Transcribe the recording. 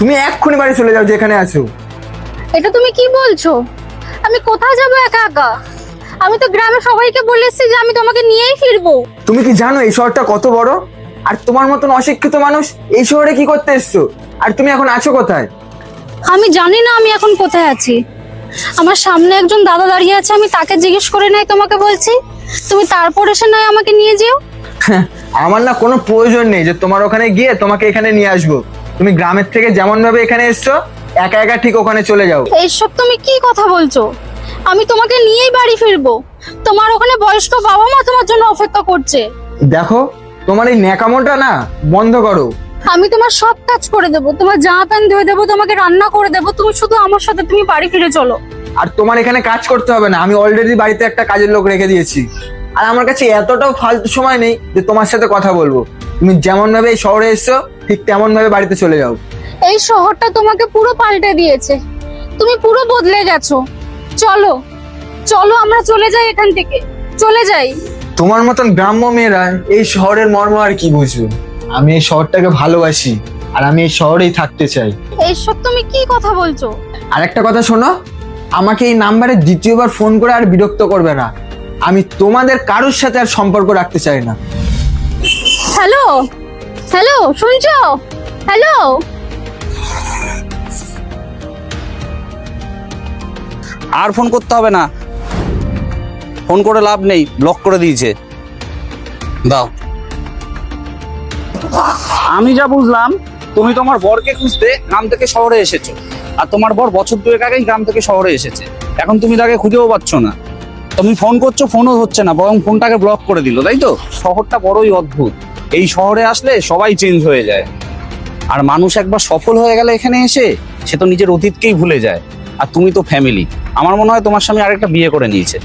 তুমি এক্ষুনি বাড়ি চলে যাও যেখানে আছো। এটা তুমি কি বলছো? আমি কোথায় যাবো একা একা? আমি তো গ্রামে সবাইকে বলেছি যে আমি তোমাকে নিয়েই ফিরবো। তুমি কি জানো এই শহরটা কত বড়? আর তোমার মতন অশিক্ষিত মানুষ এই শহরে কি করতে এসছো? আর তুমি এখন আছো কোথায়? আমি জানি না আমি এখন কোথায় আছি। আমার সামনে একজন দাদা দাঁড়িয়ে আছে, আমি তাকে জিজ্ঞেস করে নাই তোমাকে বলছি। তুমি তারপর এসে নয় আমাকে নিয়ে যেও। আমার না কোনো প্রয়োজন নেই যে তোমার ওখানে গিয়ে তোমাকে এখানে নিয়ে আসবো। তুমি গ্রামের থেকে যেমন ভাবে এখানে এসছো একা একা ঠিক ওখানে চলে যাও। এইসব তুমি কি কথা বলছো? আমি তোমাকে নিয়েই বাড়ি ফিরবো। তোমার ওখানে বয়স্ক বাবা মা তোমার জন্য অপেক্ষা করছে। দেখো, তোমার এই ন্যাকামোটা না বন্ধ করো। আমি তোমার সব কাজ করে দেবো, তোমার জামা প্যান্ট ধুয়ে দেবো, তোমাকে রান্না করে দেবো। তুমি শুধু আমার সাথে তুমি বাড়ি ফিরে চলো। আর তোমার এখানে কাজ করতে হবে না, আমি অলরেডি বাড়িতে একটা কাজের লোক রেখে দিয়েছি। আর আমার কাছে এতটাও ফালতু সময় নেই যে তোমার সাথে কথা বলবো। তুমি যেমন ভাবে এই শহরে এসছো ঠিক তেমন ভাবে বাড়িতে চলে যাও। এই শহরটা তোমাকে পুরো পাল্টে দিয়েছে, তুমি পুরো বদলে গেছো। চলো চলো আমরা চলে যাই এখান থেকে, চলে যাই। তোমার মতন গ্রাম্য মেয়েরা এই শহরের মর্ম আর কি বুঝবে? আমি এই শহরটাকে ভালোবাসি আর আমি এই শহরেই থাকতে চাই। এইসব তুমি কি কথা বলছো? আর একটা কথা শোনো, আমাকে এই নাম্বারে দ্বিতীয়বার ফোন করে আর বিরক্ত করবে না। আমি তোমাদের কারোর সাথে আর সম্পর্ক রাখতে চাই না। হ্যালো হ্যালো, শুনছো? হ্যালো। আর ফোন করতে হবে না, ফোন করে লাভ নেই, ব্লক করে দিয়েছে। দাও। আমি যা বুঝলাম তুমি তোমার বরকে খুঁজতে গ্রাম থেকে শহরে এসেছো, আর তোমার বর বছর দুয়েক আগেই গ্রাম থেকে শহরে এসেছে। এখন তুমি তাকে খুঁজেও পাচ্ছ না। তুমি ফোন করছো, ফোনও হচ্ছে না, বরং ফোনটাকে ব্লক করে দিল, তাই তো? শহরটা বড়ই অদ্ভুত। এই শহরে আসলে সবাই চেঞ্জ হয়ে যায়। আর মানুষ একবার সফল হয়ে গেলে এখানে এসে সে তো নিজের অতীতকেই ভুলে যায়। আর তুমি তো ফ্যামিলি, আমার মনে হয় তোমার স্বামী আরেকটা বিয়ে করে নিয়েছে।